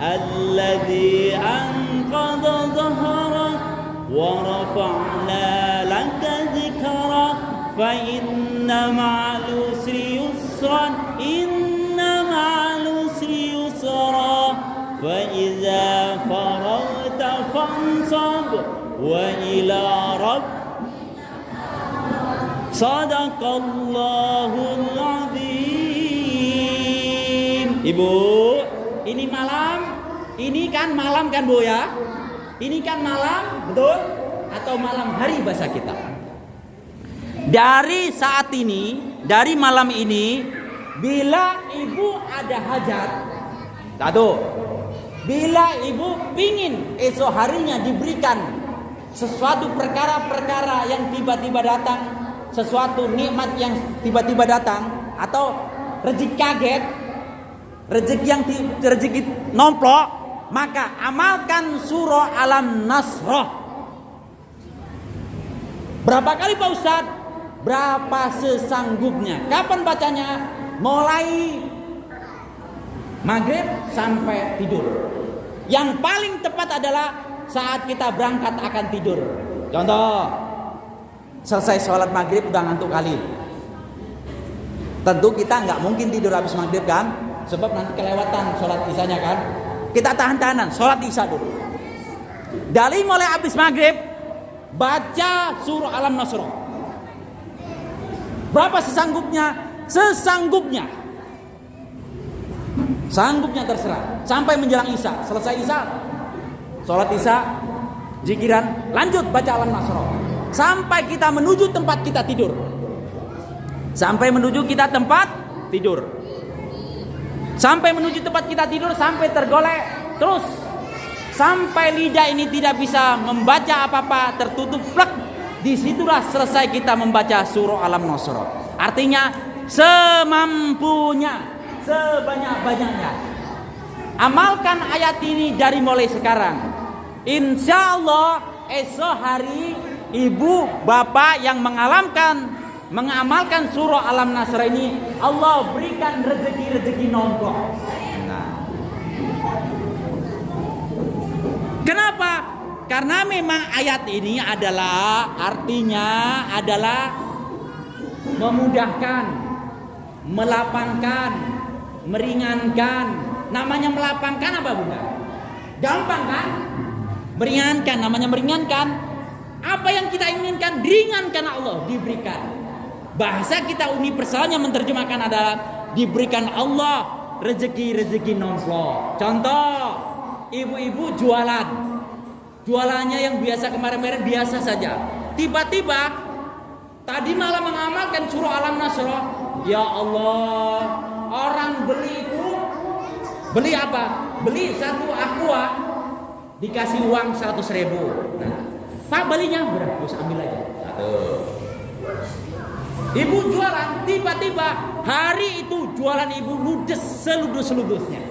alladhi anqadha dhahrak wa rafa'na laka dhikrak fa inna ma'al usri yusran inna ma'al usri yusra fa idza faragta fansab wa ila rabb Sadaqallahul azim. Ibu, ini malam. Ini kan malam kan Bu ya? Ini kan malam, betul? Atau malam hari bahasa kita. Dari saat ini, dari malam ini, bila ibu ada hajat, satu, bila ibu pingin esok harinya diberikan sesuatu perkara-perkara yang tiba-tiba datang, sesuatu nikmat yang tiba-tiba datang, atau rezeki kaget, rezeki nomplok, maka amalkan surah Al-Nasr. Berapa kali Pak Ustadz? Berapa sesanggupnya. Kapan bacanya? Mulai maghrib sampai tidur. Yang paling tepat adalah saat kita berangkat akan tidur. Contoh, selesai sholat maghrib udah ngantuk kali. Tentu kita nggak mungkin tidur habis maghrib kan, sebab nanti kelewatan sholat isanya kan. Kita tahan-tahanan, sholat isya dulu. Dari mulai habis maghrib, baca surah Al-Nasr. Berapa sesanggupnya? Sesanggupnya. Sanggupnya terserah. Sampai menjelang isya. Selesai isya, sholat isya, zikiran, lanjut baca Al-Nasr. Sampai kita menuju tempat kita tidur. Sampai menuju kita tempat tidur. Sampai menuju tempat kita tidur, sampai tergolek terus. Sampai lidah ini tidak bisa membaca apa-apa, tertutup plek. Disitulah selesai kita membaca surah Al-Nasr. Artinya semampunya, sebanyak-banyaknya. Amalkan ayat ini dari mulai sekarang. Insya Allah esok hari ibu bapak yang mengamalkan surah Al-Nasr ini, Allah berikan rezeki-rezeki nongkrong. Nah, kenapa? Karena memang ayat ini adalah artinya adalah memudahkan, melapangkan, meringankan. Namanya melapangkan apa Bunda? Gampang kan? Meringankan, namanya meringankan. Apa yang kita inginkan diringankan Allah, diberikan. Bahasa kita universalnya menerjemahkan adalah diberikan Allah rezeki-rezeki nomplok. Contoh, ibu-ibu jualan. Jualannya yang biasa kemarin-kemarin biasa saja. Tiba-tiba tadi malam mengamalkan surah Al-Nasr. Ya Allah, orang beli apa? Beli satu aqua dikasih uang 100.000. Nah, Pak belinya berapa? Terus ambil aja. Ibu jualan, tiba-tiba hari itu jualan ibu ludes seludus-seludusnya.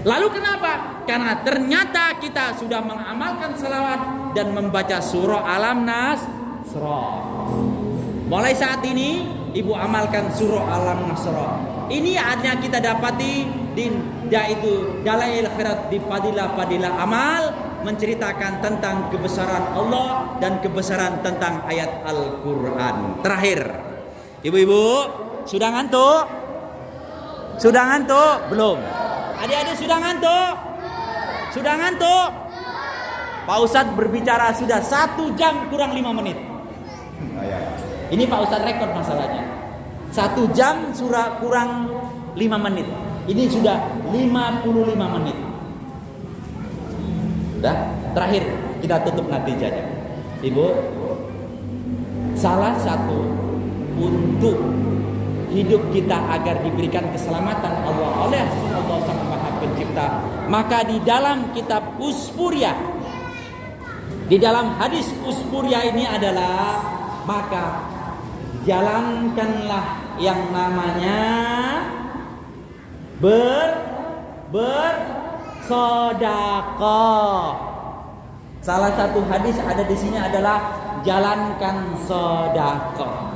Lalu kenapa? Karena ternyata kita sudah mengamalkan selawat dan membaca surah Al-Nasr. Mulai saat ini ibu amalkan surah Al-Nasr. Ini hanya kita dapati yaitu Dalail Khairat di Fadilah Amal, menceritakan tentang kebesaran Allah dan kebesaran tentang ayat Al-Quran. Terakhir, ibu-ibu sudah ngantuk? Sudah ngantuk? Belum? Adik-adik sudah ngantuk? Sudah ngantuk? Pak Ustadz berbicara sudah 1 jam kurang 5 menit. Ini Pak Ustadz rekod masalahnya. 1 jam surah kurang 5 menit. Ini sudah 55 menit. Dah, terakhir kita tutup natijanya. Ibu, salah satu untuk hidup kita agar diberikan keselamatan Allah oleh Allah Sang Maha Pencipta, maka di dalam kitab Usfuriyah, di dalam hadis Usfuriyah ini adalah, maka jalankanlah yang namanya bersedekah. Salah satu hadis ada di sini adalah jalankan sedekah.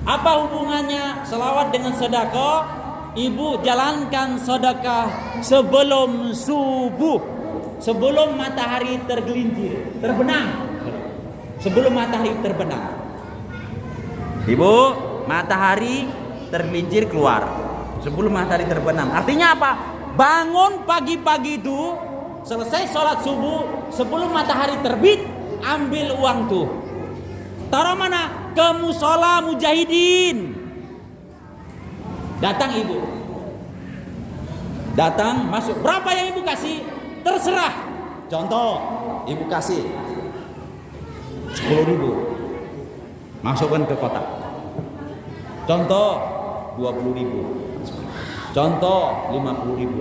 Apa hubungannya selawat dengan sedekah? Ibu jalankan sedekah sebelum subuh, sebelum matahari terbenam. Sebelum matahari terbenam. Ibu, matahari tergelincir keluar sebelum matahari terbenam. Artinya apa? Bangun pagi-pagi itu, selesai sholat subuh, sebelum matahari terbit, ambil uang tuh. Taruh mana? Ke musola mujahidin. Datang ibu. Datang, masuk. Berapa yang ibu kasih? Terserah. Contoh, ibu kasih 10.000. Masukkan ke kotak. Contoh 20.000. Contoh 50.000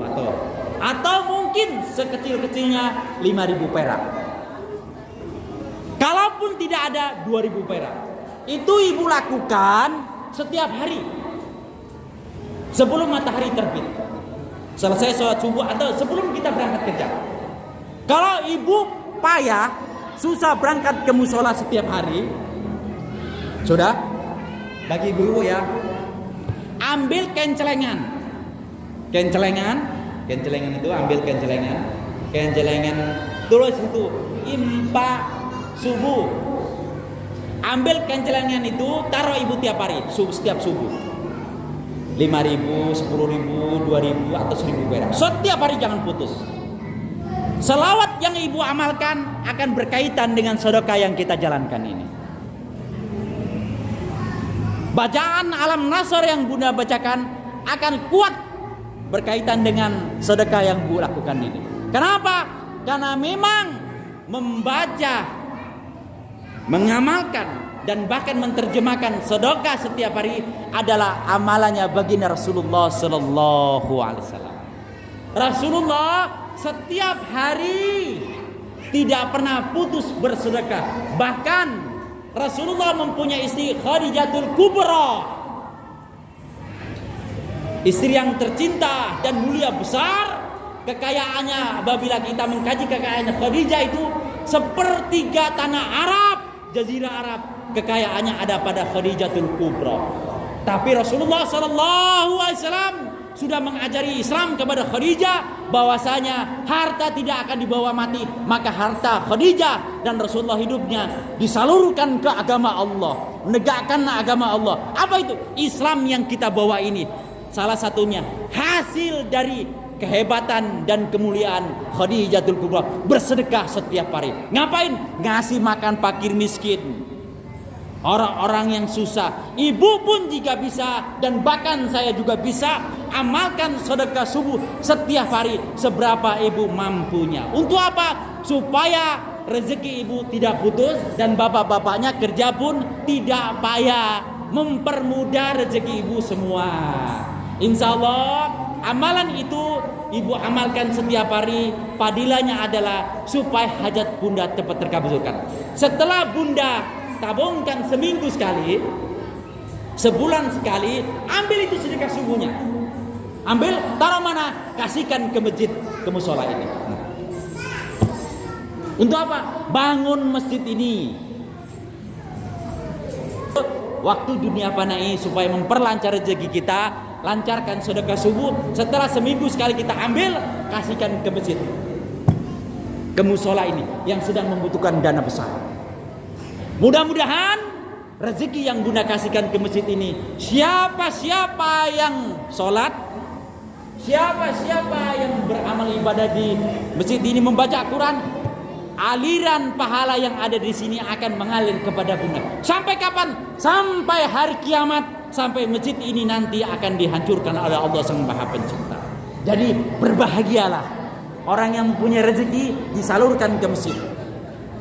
atau mungkin sekecil-kecilnya 5.000 perak. Kalaupun tidak ada 2.000 perak, itu ibu lakukan setiap hari sebelum matahari terbit, selesai sholat subuh atau sebelum kita berangkat kerja. Kalau ibu payah, susah berangkat ke musola setiap hari, sudah bagi ibu ya, ambil kencelengan itu, ambil kencelengan tulis itu impa subuh Ambil kencelengan itu, taruh ibu tiap hari, setiap subuh. 5.000, 10.000, 2.000 atau 1.000 perak. Setiap hari jangan putus. Selawat yang ibu amalkan akan berkaitan dengan sedekah yang kita jalankan ini. Bacaan Alam Nasr yang Bunda bacakan akan kuat berkaitan dengan sedekah yang Bu lakukan ini. Kenapa? Karena memang membaca, mengamalkan dan bahkan menerjemahkan sedekah setiap hari adalah amalannya baginda Rasulullah sallallahu alaihi wasallam. Rasulullah setiap hari tidak pernah putus bersedekah. Bahkan Rasulullah mempunyai istri Khadijatul Kubra, istri yang tercinta dan mulia besar. Kekayaannya, apabila kita mengkaji kekayaannya Khadijah itu sepertiga tanah Arab, Jazirah Arab, kekayaannya ada pada Khadijatul Kubra. Tapi Rasulullah sallallahu alaihi wasallam sudah mengajari Islam kepada Khadijah bahwasanya harta tidak akan dibawa mati, maka harta Khadijah dan Rasulullah hidupnya disalurkan ke agama Allah, menegakkan agama Allah. Apa itu? Islam yang kita bawa ini salah satunya hasil dari kehebatan dan kemuliaan Khadijatul Kubra, bersedekah setiap hari. Ngapain? Ngasih makan fakir miskin, orang-orang yang susah. Ibu pun jika bisa, dan bahkan saya juga bisa, amalkan sedekah subuh setiap hari seberapa ibu mampunya. Untuk apa? Supaya rezeki ibu tidak putus dan bapak-bapaknya kerja pun tidak payah, mempermudah rezeki ibu semua. Insya Allah amalan itu ibu amalkan setiap hari. Padilanya adalah supaya hajat bunda cepat terkabulkan. Setelah bunda tabungkan seminggu sekali, sebulan sekali, ambil itu sedekah subuhnya. Ambil, taruh mana? Kasihkan ke masjid, ke musola ini. Untuk apa? Bangun masjid ini. Waktu dunia fana ini supaya memperlancar rezeki kita, lancarkan sedekah subuh. Setelah seminggu sekali kita ambil, kasihkan ke masjid, ke musola ini yang sedang membutuhkan dana besar. Mudah-mudahan rezeki yang bunda kasihkan ke masjid ini, siapa-siapa yang sholat, siapa-siapa yang beramal ibadah di masjid ini, membaca Quran, aliran pahala yang ada di sini akan mengalir kepada bunda. Sampai kapan? Sampai hari kiamat. Sampai masjid ini nanti akan dihancurkan oleh Allah Sang Maha Pencipta. Jadi berbahagialah orang yang punya rezeki, disalurkan ke masjid,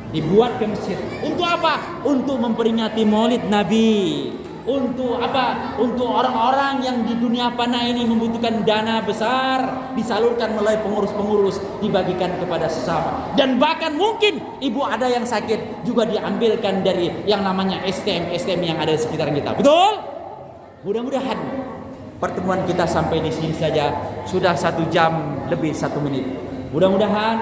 dibuat ke masjid. Untuk apa? Untuk memperingati Maulid Nabi. Untuk apa? Untuk orang-orang yang di dunia fana ini membutuhkan dana besar, disalurkan melalui pengurus-pengurus, dibagikan kepada sesama. Dan bahkan mungkin ibu ada yang sakit juga diambilkan dari yang namanya STM yang ada di sekitar kita. Betul? Mudah-mudahan pertemuan kita sampai di sini saja. Sudah 1 jam lebih 1 menit. Mudah-mudahan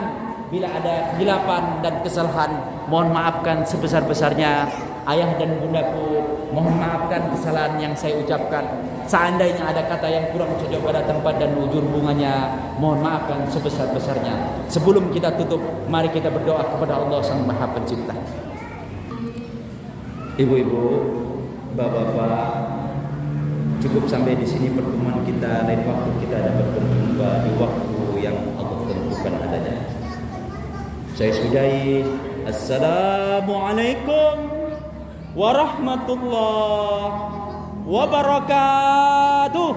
bila ada kesilapan dan kesalahan, mohon maafkan sebesar-besarnya. Ayah dan bundaku, mohon maafkan kesalahan yang saya ucapkan. Seandainya ada kata yang kurang cocok pada tempat dan ujur hubungannya, mohon maafkan sebesar-besarnya. Sebelum kita tutup, mari kita berdoa kepada Allah Sang Maha Pencipta. Ibu-ibu, bapak-bapak, cukup sampai di sini pertemuan kita. Lain waktu kita dapat berjumpa di waktu yang Allah tentukan adanya. Saya sudahi. Assalamualaikum warahmatullahi wabarakatuh.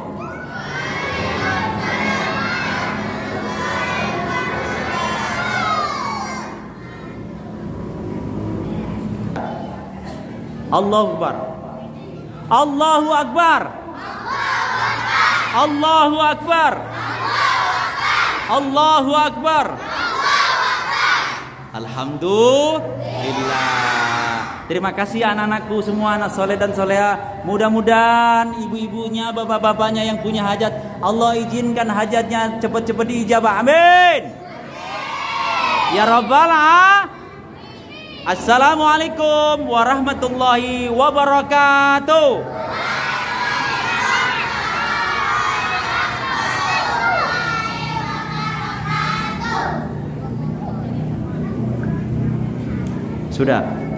Allahu Akbar. Allahu Akbar. Allahu Akbar. Allahu Akbar. Alhamdulillah. Terima kasih anak-anakku semua, anak soleh dan soleha. Mudah-mudahan ibu-ibunya, bapak-bapaknya yang punya hajat, Allah izinkan hajatnya cepat-cepat diijabah. Amin. Ya Rabbal Alamin. Assalamualaikum warahmatullahi wabarakatuh. Sudah.